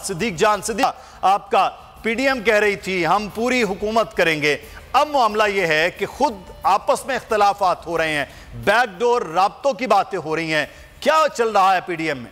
सिद्दीक जान, सिद्दीक आपका पीडीएम कह रही थी हम पूरी हुकूमत करेंगे, अब मामला यह है कि खुद आपस में इख्तलाफात हो रहे हैं, बैकडोर राब्तों की बातें हो रही हैं, क्या चल रहा है पीडीएम में?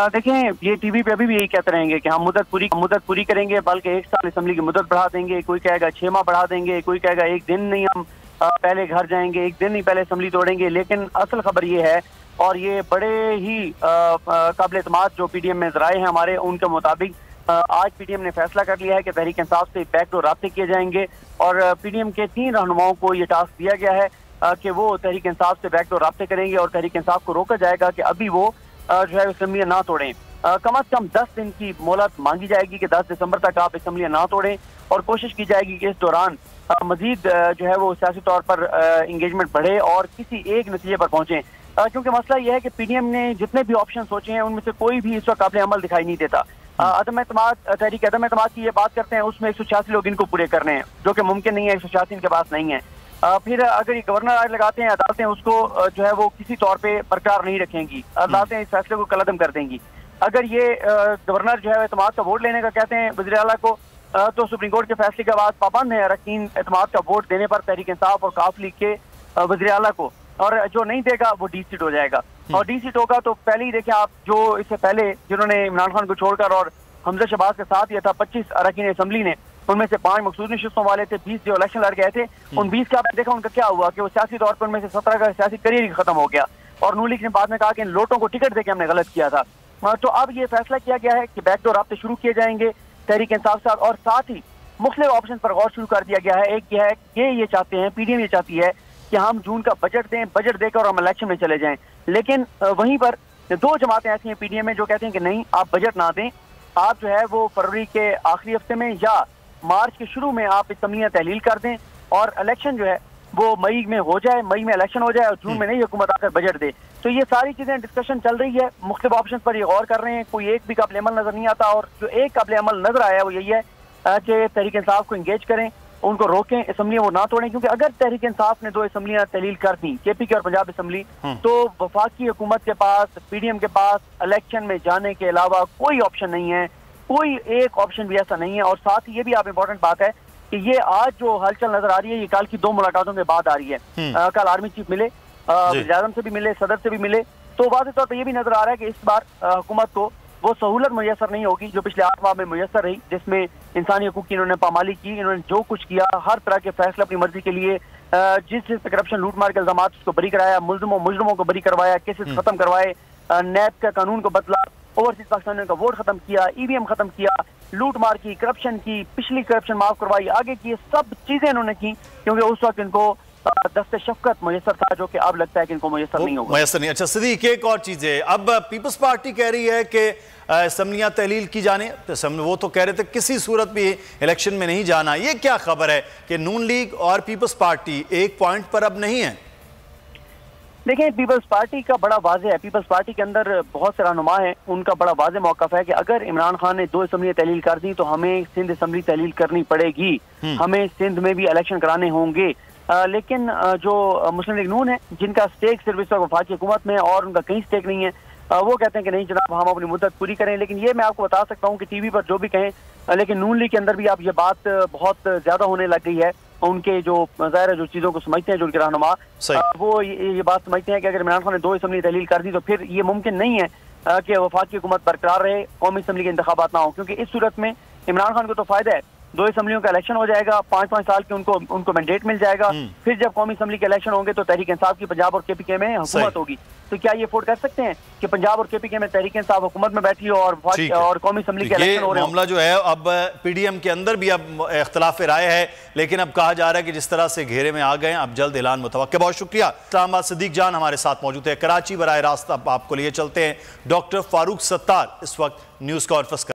देखें, ये टीवी पे अभी भी यही कहते रहेंगे कि हम मुद्दत पूरी करेंगे, बल्कि 1 साल असम्बली की मुद्दत बढ़ा देंगे, कोई कहेगा 6 माह बढ़ा देंगे, कोई कहेगा 1 दिन नहीं हम पहले घर जाएंगे, 1 दिन नहीं पहले असम्बली तोड़ेंगे। लेकिन असल खबर ये है, और ये बड़े ही काबिल एतमाद जो पीडीएम में जराए हैं हमारे, उनके मुताबिक आज पीडीएम ने फैसला कर लिया है कि तहरीक इंसाफ से बैकडोर राब्ते किए जाएंगे और पीडीएम के 3 रहनुमाओं को ये टास्क दिया गया है कि वो तहरीक इंसाफ से बैकडोर राब्ते करेंगे और तहरीक इंसाफ को रोका जाएगा कि अभी वो जो है असम्बलियां ना तोड़ें। कम अज कम 10 दिन की मोहलत मांगी जाएगी कि 10 दिसंबर तक आप असम्बलियां ना तोड़ें और कोशिश की जाएगी कि इस दौरान मजीद जो है वो सियासी तौर पर इंगेजमेंट बढ़े और किसी एक नतीजे पर पहुंचे। क्योंकि मसला यह है कि पीडीएम ने जितने भी ऑप्शन सोचे हैं उनमें से कोई भी इस वक्त काबिल अमल दिखाई नहीं देता। तहरीक अदम एतमाद की ये बात करते हैं, उसमें 186 लोग इनको पूरे करने हैं, जो कि मुमकिन नहीं है, 186 इनके पास नहीं है। फिर अगर ये गवर्नर आज लगाते हैं, अदालतें उसको जो है वो किसी तौर पे बरकरार नहीं रखेंगी, अदालतें इस फैसले को कलअदम कर देंगी। अगर ये गवर्नर जो है एतमाद का वोट लेने का कहते हैं वज़ीर आला को, तो सुप्रीम कोर्ट के फैसले के बाद पाबंद है अरकान एतमाद का वोट देने पर तहरीक इंसाफ और काफ लीग के वज़ीर आला को, और जो नहीं देगा वो डी सीट हो जाएगा। और डी सीट होगा तो पहले ही देखें आप, जो इससे पहले जिन्होंने इमरान खान को छोड़कर और हमजा शहबाज के साथ दिया था 25 अरकान असम्बली ने, उनमें से 5 मखसूस नशिस्तों वाले थे, 20 जो इलेक्शन लड़ गए थे, उन 20 का आपने देखा उनका क्या हुआ कि वो सियासी तौर पर उनमें से 17 का सियासी करियर ही खत्म हो गया और नून लीग ने बाद में कहा कि इन लोटों को टिकट देके हमने गलत किया था। तो अब ये फैसला किया गया है कि बैकडोर राब्ते शुरू किए जाएंगे तहरीक इंसाफ साथ, और साथ ही मुख्तलिफ ऑप्शन पर गौर शुरू कर दिया गया है। एक यह है कि ये चाहते हैं, पीडीएम ये चाहती है कि हम जून का बजट दें, बजट देकर हम इलेक्शन में चले जाएं। लेकिन वहीं पर 2 जमातें ऐसी हैं पीडीएम में जो कहते हैं कि नहीं, आप बजट ना दें, आप जो है वो फरवरी के आखिरी हफ्ते में या मार्च के शुरू में आप असम्बलियां तहलील कर दें और इलेक्शन जो है वो मई में हो जाए, मई में इलेक्शन हो जाए और जून में नहीं हुकूमत आकर बजट दे। तो ये सारी चीजें डिस्कशन चल रही है, मुख्तलिफ ऑप्शन पर ये गौर कर रहे हैं, कोई एक भी काबिल अमल नजर नहीं आता। और जो एक काबिल अमल नजर आया वो यही है कि तहरीक इंसाफ को इंगेज करें, उनको रोकें, असम्बलियां वो ना तोड़ें। क्योंकि अगर तहरीक इंसाफ ने 2 असम्बलियां तहलील कर दी, केपी और पंजाब असम्बली, तो वफाकी हुकूमत के पास, पीडीएम के पास इलेक्शन में जाने के अलावा कोई ऑप्शन नहीं है, कोई एक ऑप्शन भी ऐसा नहीं है। और साथ ही ये भी आप इंपॉर्टेंट बात है कि ये आज जो हलचल नजर आ रही है ये कल की 2 मुलाकातों के बाद आ रही है। कल आर्मी चीफ मिले, वज़ीर आज़म से भी मिले, सदर से भी मिले, तो वाज़ेह तौर पर यह भी नजर आ रहा है कि इस बार हुकूमत को वो सहूलत मुयसर नहीं होगी जो पिछले 8 माह में मुयसर रही, जिसमें इंसानी हकूक की इन्होंने पामाली की, इन्होंने जो कुछ किया, हर तरह के फैसले अपनी मर्जी के लिए, जिस करप्शन लूट मार के इल्जाम उसको बरी कराया, मुजरिमों को बरी करवाया, केसेस खत्म करवाए, नैब का कानून को बदला, ओवरसीज पाकिस्तानियों का वोट खत्म किया, ईवीएम खत्म किया, लूट मार की, करप्शन की, पिछली करप्शन माफ करवाई, आगे की, सब चीजें इन्होंने की, क्योंकि उस वक्त इनको दस्ते शफकत मुयसर था, जो कि अब लगता है कि इनको मुयसर नहीं होगा। मुयसर नहीं। अच्छा सिद्दीक, एक और चीज है, अब पीपल्स पार्टी कह रही है कि असम्बलियां तहलील की जाने, वो तो कह रहे थे किसी सूरत भी इलेक्शन में नहीं जाना। ये क्या खबर है कि नून लीग और पीपल्स पार्टी एक पॉइंट पर अब नहीं है? देखिए, पीपल्स पार्टी का बड़ा वाज़ेह है, पीपल्स पार्टी के अंदर बहुत से रहनुमा हैं, उनका बड़ा वाज़ेह मौक़िफ़ है कि अगर इमरान खान ने 2 असम्बलियां तहलील कर दी तो हमें सिंध असम्बली तहलील करनी पड़ेगी, हमें सिंध में भी इलेक्शन कराने होंगे। लेकिन जो मुस्लिम लीग नून है, जिनका स्टेक सिर्फ इस वक्त वफाकी हुकूमत में और उनका कहीं स्टेक नहीं है, वो कहते हैं कि नहीं जनाब, हम अपनी मुद्दत पूरी करें। लेकिन ये मैं आपको बता सकता हूँ कि टीवी पर जो भी कहें, लेकिन नून लीग के अंदर भी अब ये बात बहुत ज्यादा होने लग गई है। उनके जो ज़ाहिर है जो चीज़ों को समझते हैं, जो उनके रहनुमा, वो ये बात समझते हैं कि अगर इमरान खान ने 2 असम्बली तहलील कर दी तो फिर ये मुमकिन नहीं है कि वफाकी हुकूमत बरकरार रहे, कौमी असम्बली के इंतखाबात ना हो। क्योंकि इस सूरत में इमरान खान को तो फायदा है, 2 असम्बलियों का इलेक्शन हो जाएगा, 5-5 साल के उनको मैंडेट मिल जाएगा, फिर जब कौमी असम्बली के इलेक्शन होंगे तो तहरीक इंसाफ की पंजाब और केपीके में हुकूमत होगी। तो क्या ये अफोर्ड कर सकते हैं कि पंजाब और केपीके में तहरीक इंसाफ हुकूमत में बैठी हो और कौमी असम्बली के इलेक्शन हो रहे हैं? मामला जो है अब पीडीएम के अंदर भी अब इख्तलाफ राय है, लेकिन अब कहा जा रहा है कि जिस तरह से घेरे में आ गए, अब जल्द ऐलान मुतवक्किल। बहुत शुक्रिया। इस्लामाबाद सिद्दीक जान हमारे साथ मौजूद है। कराची बराह रास्त अब आपको लिए चलते हैं, डॉक्टर फारूक सत्तार इस वक्त न्यूज कॉन्फ्रेंस